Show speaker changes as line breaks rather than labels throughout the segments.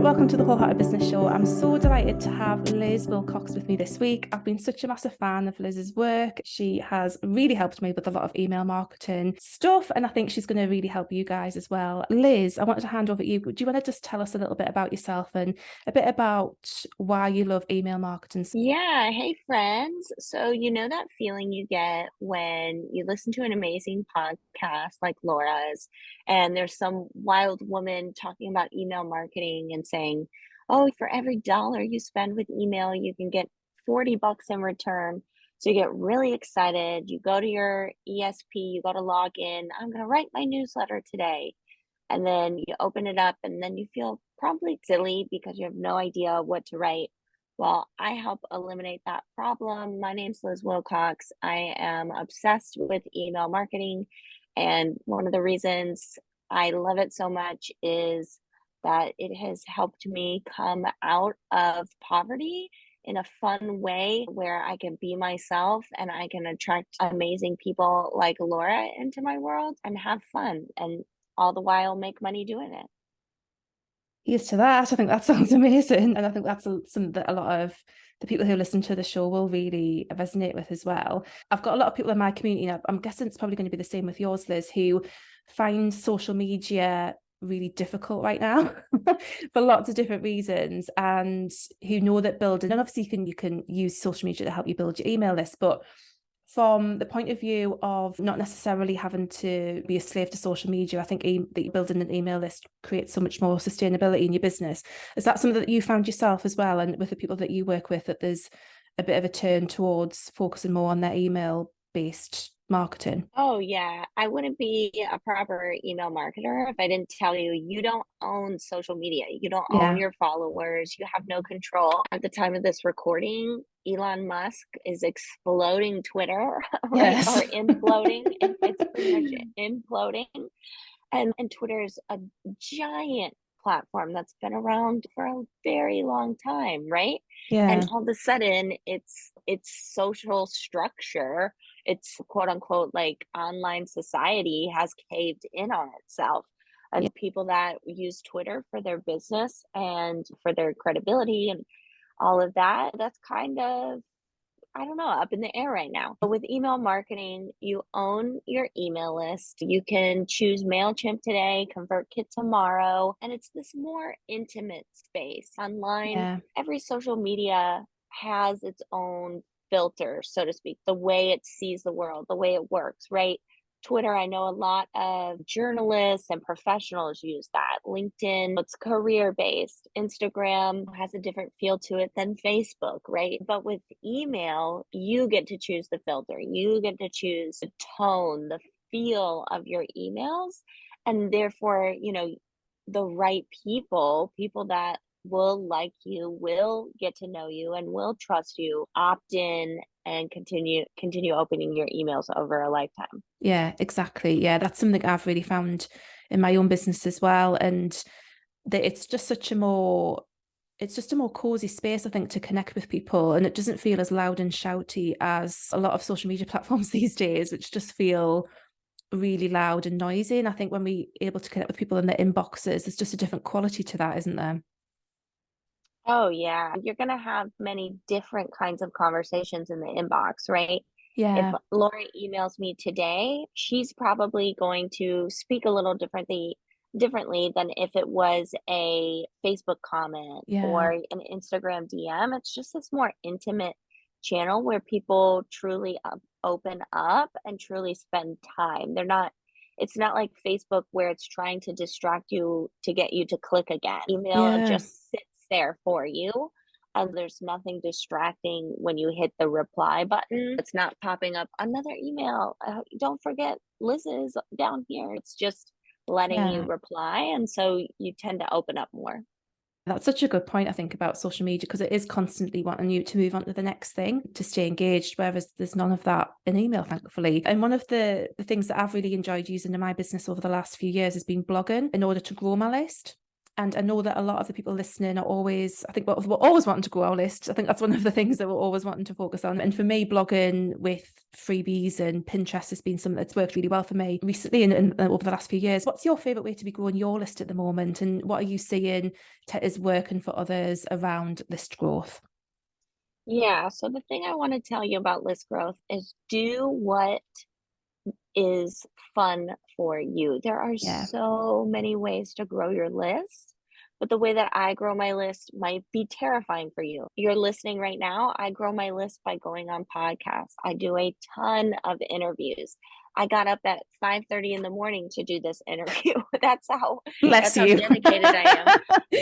everyone, welcome to the Wholehearted Business Show. I'm so delighted to have Liz Wilcox with me this week. I've been such a massive fan of Liz's work. She has really helped me with a lot of email marketing stuff, and I think she's going to really help you guys as well. Liz, I wanted to hand over to you. Do you want to just tell us a little bit about yourself and a bit about why you love email marketing?
Yeah, hey friends. So, you know that feeling you get when you listen to an amazing podcast like Laura's, and there's some wild woman talking about email marketing and saying, "Oh, for every dollar you spend with email, you can get 40 bucks in return." So you get really excited. You go to your ESP, you go to log in. I'm going to write my newsletter today. And then you open it up, and then you feel probably silly because you have no idea what to write. Well, I help eliminate that problem. My name's Liz Wilcox. I am obsessed with email marketing. And one of the reasons I love it so much is that it has helped me come out of poverty in a fun way where I can be myself and I can attract amazing people like Laura into my world and have fun and all the while make money doing it.
Here's to that. I think that sounds amazing. And I think that's something that a lot of the people who listen to the show will really resonate with as well. I've got a lot of people in my community, and I'm guessing it's probably going to be the same with yours, Liz, who find social media really difficult right now for lots of different reasons, and who know that building, and obviously you can use social media to help you build your email list, but from the point of view of not necessarily having to be a slave to social media, I think that building an email list creates so much more sustainability in your business. Is that something that you found yourself as well, and with the people that you work with, that there's a bit of a turn towards focusing more on their email-based marketing?
Oh, yeah. I wouldn't be a proper email marketer if I didn't tell you you don't own social media. You don't own
Yeah.
your followers. You have no control. At the time of this recording, Elon Musk is exploding Twitter, right?
Yes.
Or imploding. It's pretty much imploding. And Twitter is a giant platform that's been around for a very long time, right? And
Yeah.
all of a sudden its social structure, its quote unquote like online society has caved in on itself.
Yeah.
And people that use Twitter for their business and for their credibility and all of that, that's kind of, I don't know, up in the air right now. But with email marketing, you own your email list. You can choose MailChimp today, ConvertKit tomorrow, and it's this more intimate space. Online,
Yeah.
every social media has its own filter, so to speak, the way it sees the world, the way it works, right? Twitter, I know a lot of journalists and professionals use that. LinkedIn, it's career based. Instagram has a different feel to it than Facebook, right? But with email, you get to choose the filter, you get to choose the tone, the feel of your emails. And therefore, the right people that will like you, will get to know you and will trust you, opt in and continue opening your emails over a lifetime.
Yeah, exactly. Yeah, that's something I've really found in my own business as well. And that it's just a more cozy space, I think, to connect with people. And it doesn't feel as loud and shouty as a lot of social media platforms these days, which just feel really loud and noisy. And I think when we're able to connect with people in their inboxes, there's just a different quality to that, isn't there?
Oh, yeah. You're going to have many different kinds of conversations in the inbox, right? If
Yeah,
Laura emails me today, she's probably going to speak a little differently than if it was a Facebook comment
yeah,
or an Instagram DM. It's just this more intimate channel where people truly open up and truly spend time. It's not like Facebook where it's trying to distract you to get you to click again. Email
yeah.
just sits there for you. And there's nothing distracting when you hit the reply button. It's not popping up another email. Don't forget, Liz is down here. It's just letting you
Yeah.
reply. And so you tend to open up more.
That's such a good point, I think, about social media, because it is constantly wanting you to move on to the next thing, to stay engaged, whereas there's none of that in email, thankfully. And one of the things that I've really enjoyed using in my business over the last few years has been blogging in order to grow my list. And I know that a lot of the people listening are always, I think we're always wanting to grow our list. I think that's one of the things that we're always wanting to focus on. And for me, blogging with freebies and Pinterest has been something that's worked really well for me recently and over the last few years. What's your favorite way to be growing your list at the moment? And what are you seeing is working for others around list growth?
Yeah, so the thing I want to tell you about list growth is do what is fun for you. There are
Yeah.
so many ways to grow your list, but the way that I grow my list might be terrifying for you. You're listening right now. I grow my list by going on podcasts. I do a ton of interviews. I got up at 5:30 in the morning to do this interview. That's how
Bless
that's how
you.
dedicated I am.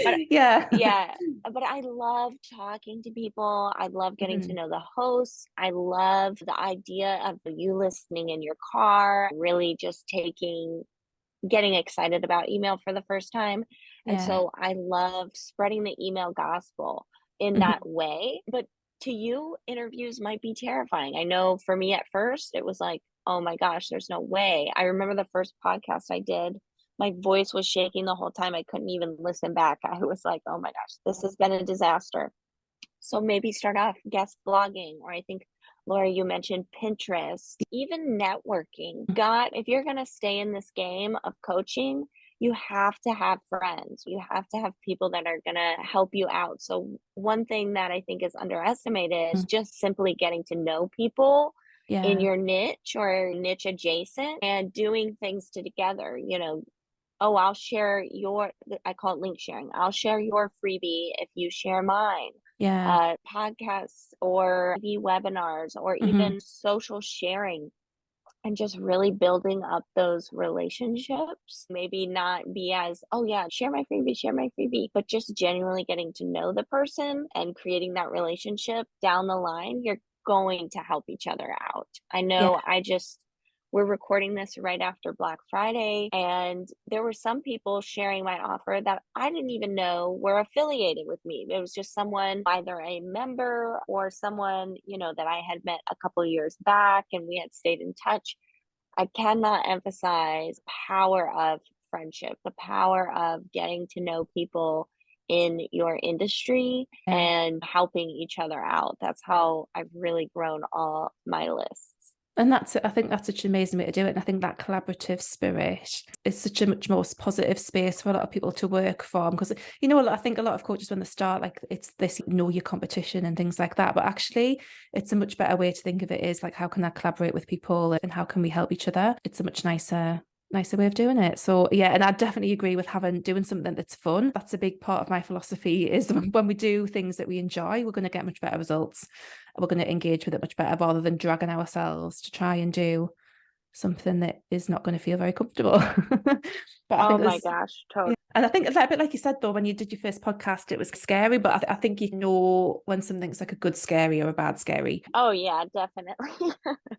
But
Yeah.
yeah, but I love talking to people. I love getting to
Mhm.
know the hosts. I love the idea of you listening in your car, really just getting excited about email for the first time. And
Yeah.
so I love spreading the email gospel in that
Mhm.
way. But to you, interviews might be terrifying. I know for me at first, it was like, oh my gosh, there's no way. I remember the first podcast I did, my voice was shaking the whole time. I couldn't even listen back. I was like, oh my gosh, this has been a disaster. So maybe start off guest blogging, or I think, Laura, you mentioned Pinterest, even networking. God, if you're going to stay in this game of coaching, you have to have friends. You have to have people that are going to help you out. So one thing that I think is underestimated is just simply getting to know people in
Yeah.
your niche or niche adjacent and doing things together. Oh, I'll share I call it link sharing. I'll share your freebie if you share mine.
Yeah.
Podcasts or maybe webinars or
Mhm.
even social sharing and just really building up those relationships. Maybe not be as, oh yeah, share my freebie, but just genuinely getting to know the person and creating that relationship down the line. You're going to help each other out. I
Yeah.
know we're recording this right after Black Friday, and there were some people sharing my offer that I didn't even know were affiliated with me. It was just someone, either a member or someone, that I had met a couple of years back and we had stayed in touch. I cannot emphasize power of friendship, the power of getting to know people in your industry
Yeah.
and helping each other out. That's how I've really grown all my lists.
And I think that's such an amazing way to do it. And I think that collaborative spirit is such a much more positive space for a lot of people to work from. Because, I think a lot of coaches, when they start, like, it's this know your competition and things like that. But actually, it's a much better way to think of it is like, how can I collaborate with people and how can we help each other? It's a much nicer way of doing it. So yeah, and I definitely agree with doing something that's fun. That's a big part of my philosophy is when we do things that we enjoy, we're going to get much better results. We're going to engage with it much better rather than dragging ourselves to try and do something that is not going to feel very comfortable. But I
Oh
think
my
there's
gosh,
yeah. And I think it's like a bit like you said though, when you did your first podcast, it was scary, but I think you know when something's like a good scary or a bad scary.
Oh yeah, definitely.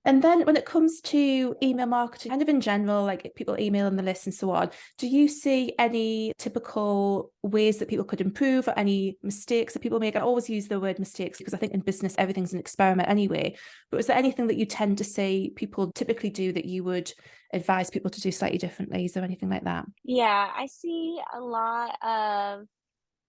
And then when it comes to email marketing, kind of in general, like people emailing the list and so on, do you see any typical ways that people could improve or any mistakes that people make? I always use the word mistakes because I think in business, everything's an experiment anyway. But is there anything that you tend to see people typically do that you would advise people to do slightly differently? Is there anything like that?
Yeah, I see a lot of,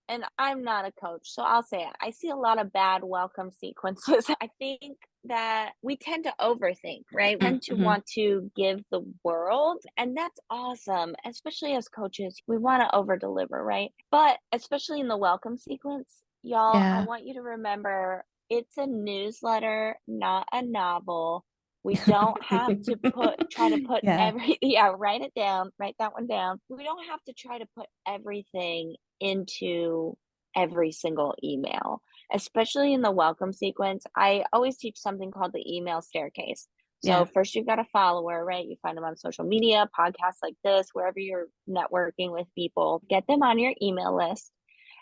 and I'm not a coach, so I'll say it. I see a lot of bad welcome sequences. I think that we tend to overthink, right? We tend to
Mm-hmm.
want to give the world, and that's awesome. Especially as coaches, we want to over deliver, right? But especially in the welcome sequence, y'all, I
Yeah.
want you to remember it's a newsletter, not a novel. We don't have to try to put
Yeah.
yeah, write it down, write that one down. We don't have to try to put everything into every single email, especially in the welcome sequence. I always teach something called the email staircase. So
Yeah.
first you've got a follower, right? You find them on social media, podcasts like this, wherever you're networking with people, get them on your email list.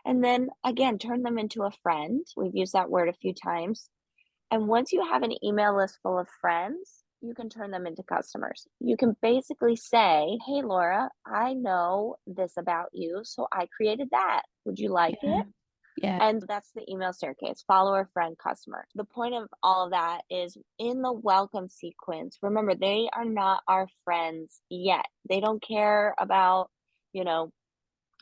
And then again, turn them into a friend. We've used that word a few times. And once you have an email list full of friends, you can turn them into customers. You can basically say, hey, Laura, I know this about you, so I created that. Would you like
Yeah.
it?
Yeah.
And that's the email staircase: follower, friend, customer. The point of all of that is in the welcome sequence. Remember, they are not our friends yet. They don't care about, you know,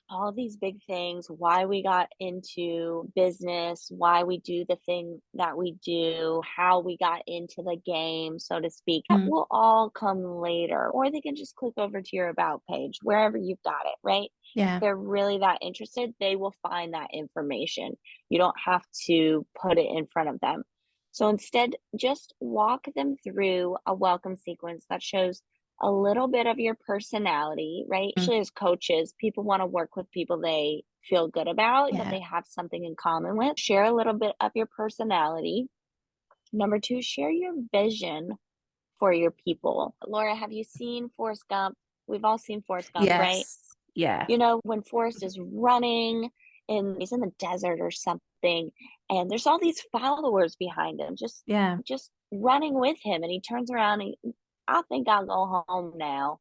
all these big things, why we got into business, why we do the thing that we do, how we got into the game, so to speak. That
Mm.
will all come later. Or they can just click over to your about page, wherever you've got it, right? If
Yeah.
they're really that interested, they will find that information. You don't have to put it in front of them. So instead, just walk them through a welcome sequence that shows a little bit of your personality, right?
Mm.
Especially as coaches, people want to work with people they feel good about, that
Yeah.
they have something in common with. Share a little bit of your personality. Number two, share your vision for your people. Laura, have you seen Forrest Gump? We've all seen Forrest Gump, right?
Yes. Yeah.
You know, when Forrest is running and he's in the desert or something, and there's all these followers behind him,
Yeah.
just running with him, and he turns around and I think I'll go home now.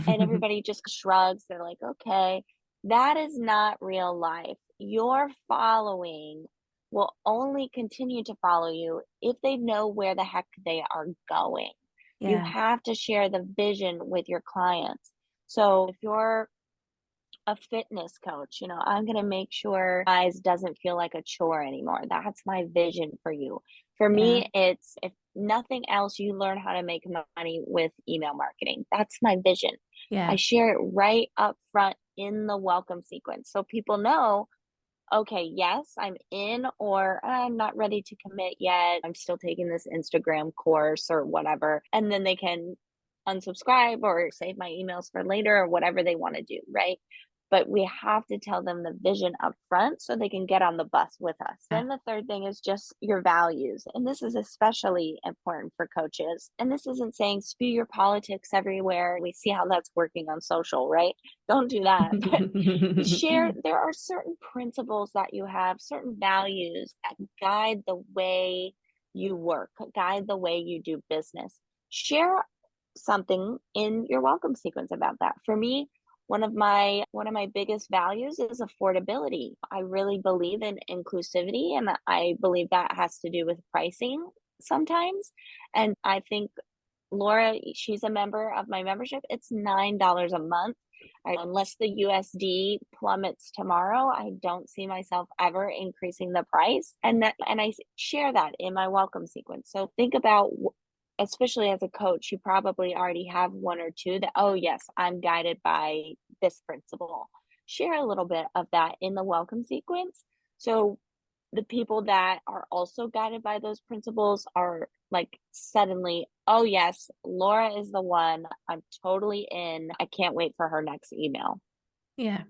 And everybody just shrugs. They're like, okay, that is not real life. Your following will only continue to follow you if they know where the heck they are going. You
Yeah.
have to share the vision with your clients. So if you're a fitness coach, you know, I'm going to make sure eyes doesn't feel like a chore anymore. That's my vision for you. For
Yeah.
me, it's if nothing else, you learn how to make money with email marketing. That's my vision. I
Yeah.
share it right up front in the welcome sequence so people know, okay, yes, I'm in, or I'm not ready to commit yet. I'm still taking this Instagram course or whatever. And then they can unsubscribe or save my emails for later or whatever they want to do, right? But we have to tell them the vision up front so they can get on the bus with us.
Yeah.
Then the third thing is just your values. And this is especially important for coaches. And this isn't saying spew your politics everywhere. We see how that's working on social, right? Don't do that. But share, there are certain principles that you have, certain values that guide the way you work, guide the way you do business. Share something in your welcome sequence about that. For me, one of my biggest values is affordability. I really believe in inclusivity, and I believe that has to do with pricing sometimes. And I think Laura, she's a member of my membership. It's $9 a month. Unless the USD plummets tomorrow, I don't see myself ever increasing the price. And I share that in my welcome sequence. So think about, especially as a coach, you probably already have one or two that, oh yes, I'm guided by this principle. Share a little bit of that in the welcome sequence. So the people that are also guided by those principles are like suddenly, oh yes, Laura is the one. I'm totally in. I can't wait for her next email.
Yeah.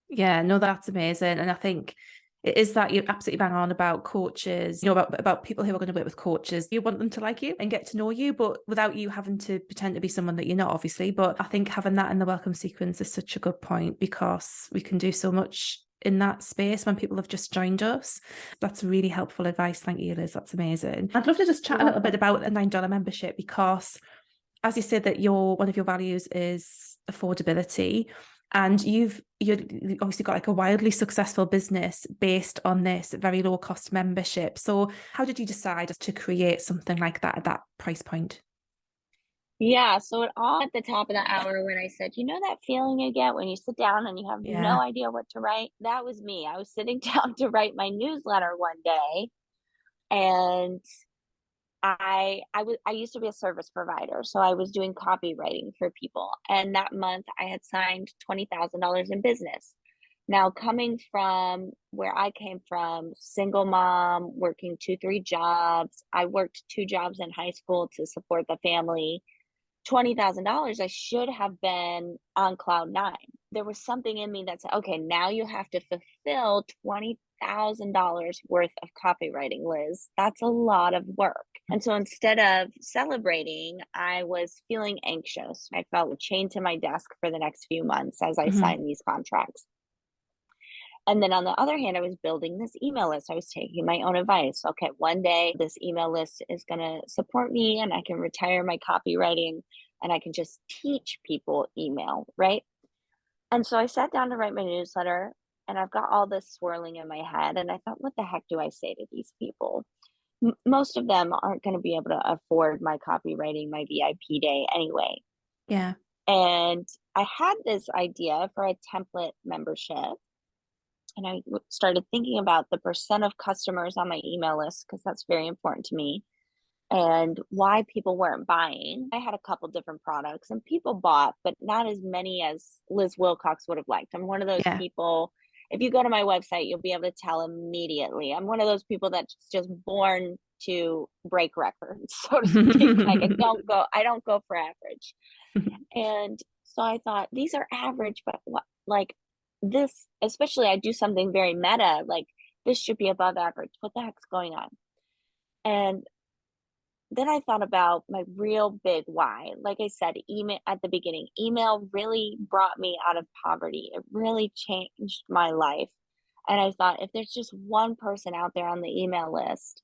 Yeah, no, that's amazing. And I think it is that you're absolutely bang on about coaches, about people who are going to work with coaches. You want them to like you and get to know you, but without you having to pretend to be someone that you're not, obviously. But I think having that in the welcome sequence is such a good point because we can do so much in that space when people have just joined us. That's really helpful advice. Thank you, Liz. That's amazing. I'd love to just chat
You're
a little bit
welcome.
about a $9 membership because as you said that one of your values is affordability, and you've obviously got like a wildly successful business based on this very low cost membership. So how did you decide to create something like that at that price point?
Yeah, so it all at the top of the hour when I said, you know that feeling you get when you sit down and you have no
Yeah.
idea what to write? That was me. I was sitting down to write my newsletter one day, and I used to be a service provider, so I was doing copywriting for people. And that month I had signed $20,000 in business. Now, coming from where I came from, single mom, working two, three jobs, I worked two jobs in high school to support the family. $20,000, I should have been on cloud nine. There was something in me that said, okay, now you have to fulfill $20,000 worth of copywriting, Liz. That's a lot of work. And so instead of celebrating, I was feeling anxious. I felt chained to my desk for the next few months as I
Mm-hmm.
signed these contracts. And then on the other hand, I was building this email list. I was taking my own advice. Okay, one day this email list is going to support me and I can retire my copywriting and I can just teach people email, right? And so I sat down to write my newsletter and I've got all this swirling in my head. And I thought, what the heck do I say to these people? Most of them aren't going to be able to afford my copywriting, my VIP day anyway.
Yeah.
And I had this idea for a template membership. And I started thinking about the percent of customers on my email list because that's very important to me and why people weren't buying. I had a couple different products and people bought, but not as many as Liz Wilcox would have liked. I'm one of those
Yeah.
people. If you go to my website, you'll be able to tell immediately. I'm one of those people that's just born to break records, so to speak. Like I don't go for average. And so I thought these are average, but what like this, especially I do something very meta, like this should be above average. What the heck's going on? And then I thought about my real big why. Like I said, email at the beginning, email really brought me out of poverty. It really changed my life. And I thought if there's just one person out there on the email list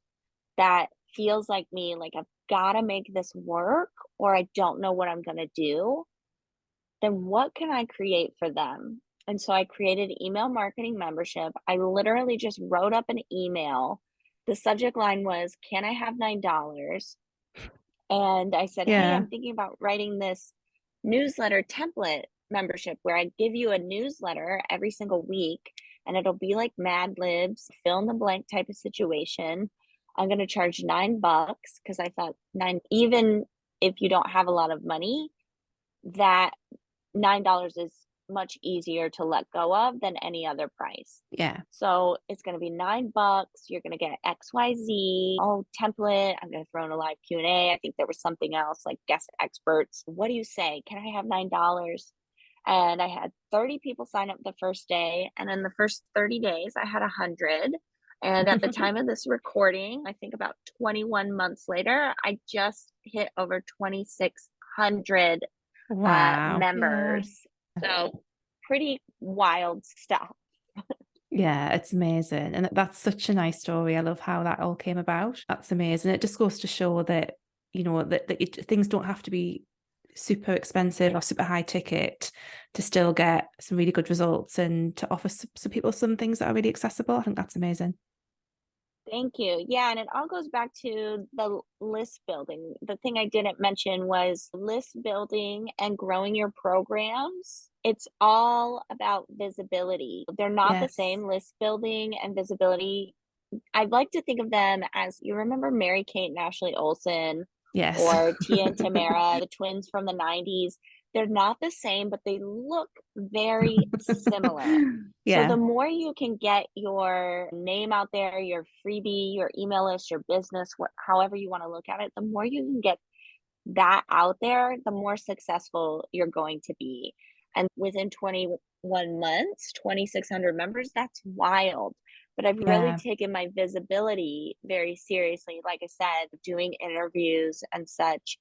that feels like me, like I've got to make this work or I don't know what I'm going to do, then what can I create for them? And so I created an email marketing membership. I literally just wrote up an email. The subject line was, "Can I have $9?" And I said, "Hey,
Yeah.
I'm thinking about writing this newsletter template membership where I give you a newsletter every single week and it'll be like Mad Libs, fill in the blank type of situation. I'm going to charge $9 because I thought nine, even if you don't have a lot of money, that $9 is much easier to let go of than any other price.
Yeah.
So it's going to be $9. You're going to get XYZ, template. I'm going to throw in a live Q&A. I think there was something else like guest experts. What do you say? Can I have $9?" And I had 30 people sign up the first day. And in the first 30 days, I had 100. And at the time of this recording, I think about 21 months later, I just hit over 2,600
Wow. Yeah.
members. So pretty wild stuff.
Yeah, it's amazing. And that's such a nice story. I love how that all came about. That's amazing. It just goes to show that, things don't have to be super expensive or super high ticket to still get some really good results and to offer some people some things that are really accessible. I think that's amazing.
Thank you. Yeah, and it all goes back to the list building. The thing I didn't mention was list building and growing your programs. It's all about visibility. They're not the
Yes.
same. List building and visibility, I'd like to think of them as, you remember Mary Kate and Ashley Olsen
Yes.
or Tia and Tamara, the twins from the 90s. They're not the same, but they look very similar. So the
Yeah.
more you can get your name out there, your freebie, your email list, your business, however you want to look at it, the more you can get that out there, the more successful you're going to be. And within 21 months, 2,600 members, that's wild. But I've really
Yeah.
taken my visibility very seriously. Like I said, doing interviews and such,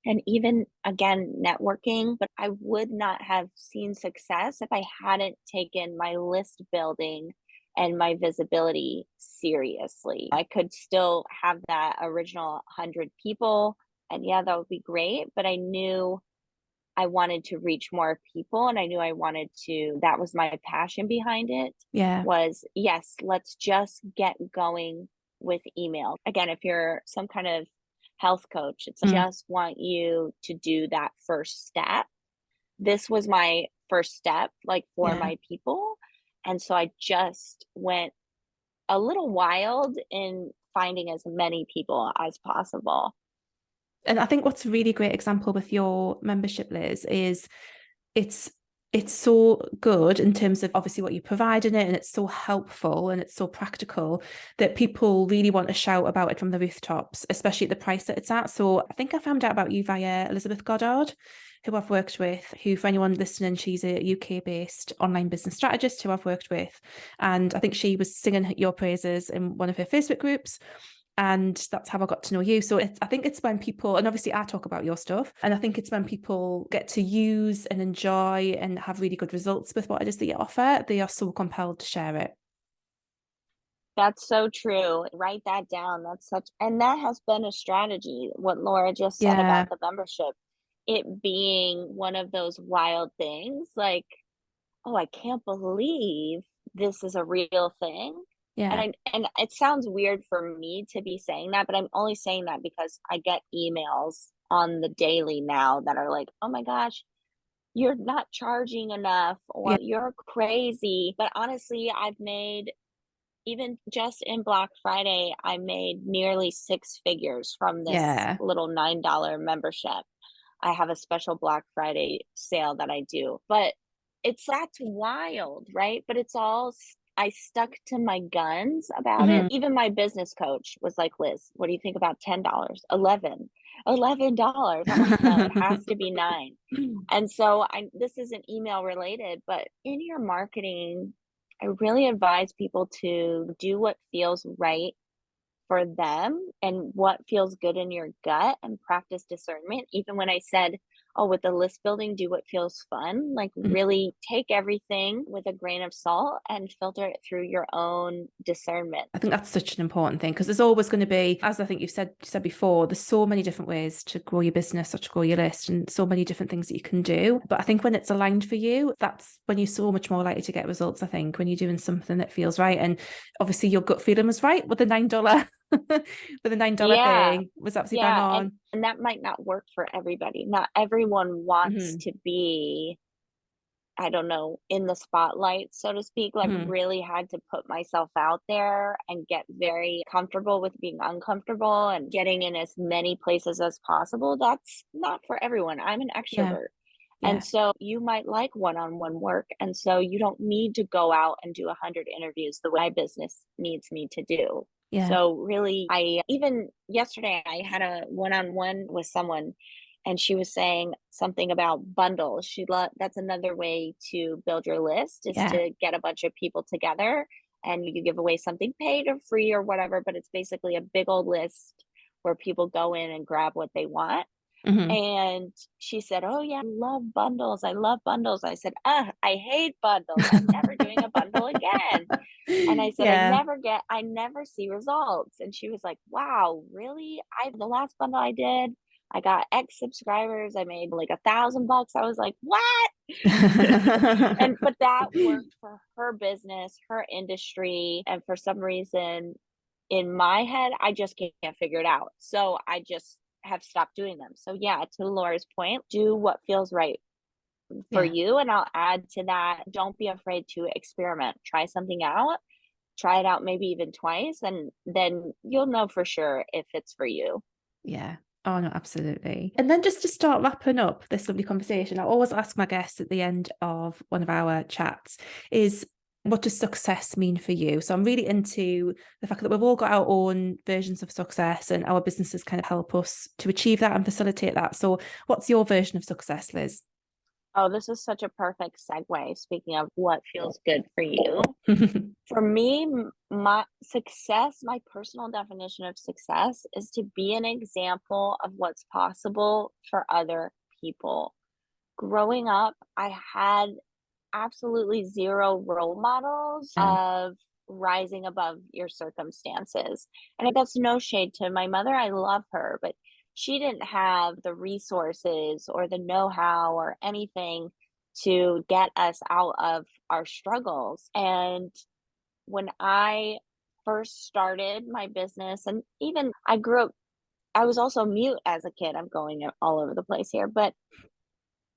and even again, networking. But I would not have seen success if I hadn't taken my list building and my visibility seriously. I could still have that original 100 people, and yeah, that would be great. But I knew I wanted to reach more people and I knew I wanted to, that was my passion behind it,
Yeah.
was yes, let's just get going with email. Again, if you're some kind of health coach, it's
Mm.
just want you to do that first step. This was my first step, like for
Yeah.
my people. And so I just went a little wild in finding as many people as possible.
And I think what's a really great example with your membership, Liz, is it's it's so good in terms of obviously what you provide in it, and it's so helpful and it's so practical that people really want to shout about it from the rooftops, especially at the price that it's at. So I think I found out about you via Elizabeth Goddard, who I've worked with, who, for anyone listening, she's a UK-based online business strategist who I've worked with. And I think she was singing your praises in one of her Facebook groups. And that's how I got to know you. So I think it's when people, and obviously I talk about your stuff, and I think it's when people get to use and enjoy and have really good results with what it is that you offer, they are so compelled to share it.
That's so true. Write that down. And that has been a strategy, what Laura just said about
Yeah,
the membership, it being one of those wild things like, oh, I can't believe this is a real thing.
yeah,
And it sounds weird for me to be saying that, but I'm only saying that because I get emails on the daily now that are like, oh my gosh, you're not charging enough
Yeah.
or you're crazy. But honestly, I've made, even just in Black Friday, I made nearly six figures from this
Yeah.
little $9 membership. I have a special Black Friday sale that I do, but that's wild, right? But it's all, I stuck to my guns about it.
Mhm.
Even my business coach was like, Liz, what do you think about $10? 11 $11. I'm like, no, it has to be nine. And so this isn't email related, but in your marketing, I really advise people to do what feels right for them and what feels good in your gut and practice discernment. Even when I said, oh, with the list building, do what feels fun, like really take everything with a grain of salt and filter it through your own discernment.
I think that's such an important thing, because there's always going to be, as I think you've said before, there's so many different ways to grow your business or to grow your list, and so many different things that you can do. But I think when it's aligned for you, that's when you're so much more likely to get results, I think, when you're doing something that feels right. And obviously your gut feeling was right with the $9 with the $9
Yeah.
thing was absolutely bang
Yeah.
on.
And that might not work for everybody. Not everyone wants
Mm-hmm.
to be, I don't know, in the spotlight, so to speak. Like,
Mm-hmm.
really had to put myself out there and get very comfortable with being uncomfortable and getting in as many places as possible. That's not for everyone. I'm an
Yeah.
extrovert. And
Yeah.
so you might like one-on-one work. And so you don't need to go out and do 100 interviews the way my business needs me to do.
Yeah.
So really, I even yesterday I had a one-on-one with someone, and she was saying something about bundles. That's another way to build your list, is
Yeah.
to get a bunch of people together and you give away something paid or free or whatever, but it's basically a big old list where people go in and grab what they want.
Mm-hmm.
And she said, oh yeah, I love bundles. I love bundles. I said, I hate bundles. I'm never doing a bundle again. And I said,
Yeah.
I never see results. And she was like, wow, really? The last bundle I did, I got X subscribers. I made like $1,000. I was like, what? But that worked for her business, her industry. And for some reason in my head, I just can't figure it out. So I just have stopped doing them. So yeah, to Laura's point, do what feels right for
Yeah.
you. And I'll add to that, don't be afraid to experiment. Try something out. Try it out maybe even twice, and then you'll know for sure if it's for you.
Yeah. Oh, no, absolutely. And then just to start wrapping up this lovely conversation, I always ask my guests at the end of one of our chats is, what does success mean for you? So I'm really into the fact that we've all got our own versions of success, and our businesses kind of help us to achieve that and facilitate that. So what's your version of success, Liz?
Oh, this is such a perfect segue. Speaking of what feels good for you. For me, my success, my personal definition of success is to be an example of what's possible for other people. Growing up, I had absolutely zero role models
Yeah.
of rising above your circumstances. And that's no shade to my mother. I love her, but she didn't have the resources or the know-how or anything to get us out of our struggles. And when I first started my business, and even I grew up, I was also mute as a kid. I'm going all over the place here, but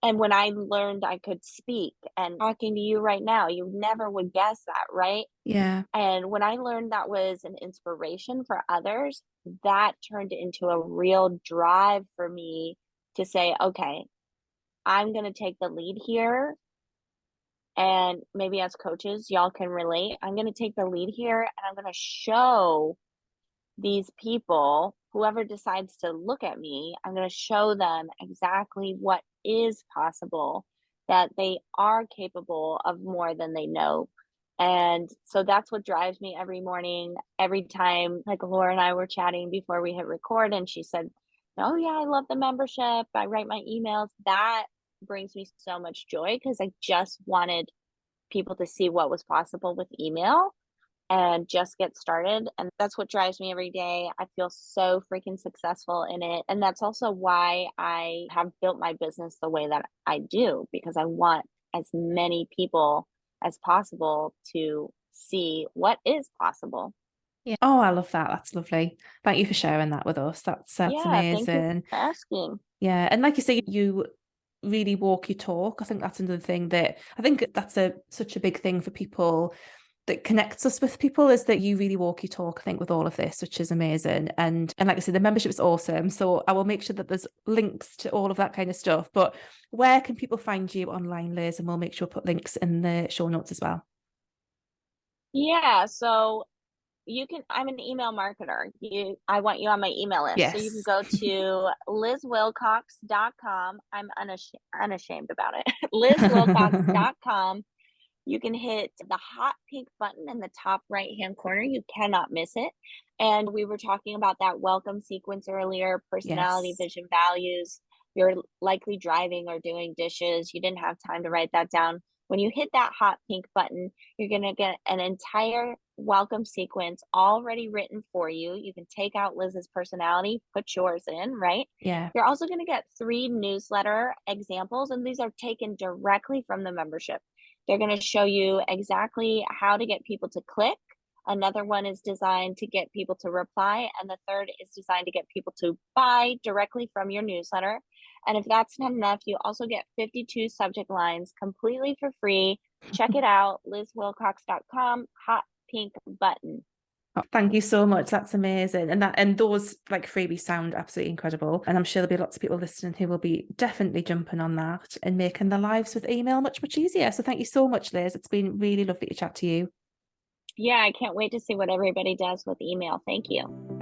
and when I learned I could speak and talking to you right now, you never would guess that, right?
Yeah.
And when I learned that was an inspiration for others, that turned into a real drive for me to say, okay, I'm going to take the lead here. And maybe as coaches, y'all can relate. I'm going to take the lead here and I'm going to show these people, whoever decides to look at me, I'm going to show them exactly what is possible, that they are capable of more than they know. And so that's what drives me every morning, every time. Like Laura and I were chatting before we hit record, and she said, oh, yeah, I love the membership. I write my emails. That brings me so much joy because I just wanted people to see what was possible with email and just get started. And that's what drives me every day. I feel so freaking successful in it. And that's also why I have built my business the way that I do, because I want as many people as possible to see what is possible.
Yeah. Oh, I love that. That's lovely. Thank you for sharing that with us. That's
Yeah, thank you
amazing.
for asking.
Yeah. And like you say, you really walk your talk. I think that's another thing that I think that's such a big thing for people that connects us with people, is that you really walk your talk, I think, with all of this, which is amazing. And like I said, the membership is awesome. So I will make sure that there's links to all of that kind of stuff. But where can people find you online, Liz? And we'll make sure to put links in the show notes as well.
Yeah, so I'm an email marketer. I want you on my email list. So you can
Yes.
go to lizwilcox.com. I'm unashamed about it. lizwilcox.com. You can hit the hot pink button in the top right hand corner. You cannot miss it. And we were talking about that welcome sequence earlier: personality,
Yes.
vision, values. You're likely driving or doing dishes. You didn't have time to write that down. When you hit that hot pink button, you're going to get an entire welcome sequence already written for you. You can take out Liz's personality, put yours in, right?
Yeah.
You're also going to get 3 newsletter examples, and these are taken directly from the membership. They're going to show you exactly how to get people to click. Another one is designed to get people to reply. And the third is designed to get people to buy directly from your newsletter. And if that's not enough, you also get 52 subject lines completely for free. Check it out, lizwilcox.com, hot pink button.
Oh, thank you so much. That's amazing. And those like freebies sound absolutely incredible. And I'm sure there'll be lots of people listening who will be definitely jumping on that and making their lives with email much, much easier. So thank you so much, Liz. It's been really lovely to chat to you.
Yeah, I can't wait to see what everybody does with email. Thank you.